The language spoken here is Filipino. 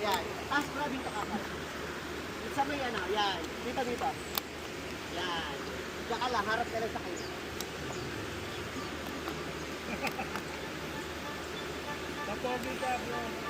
Yan. Taas mo na dito ka. Sa may ano, yan. Dito, dito. Yan. Diyan ka lang, harap ka lang sa kanya. Papogi ka, bro.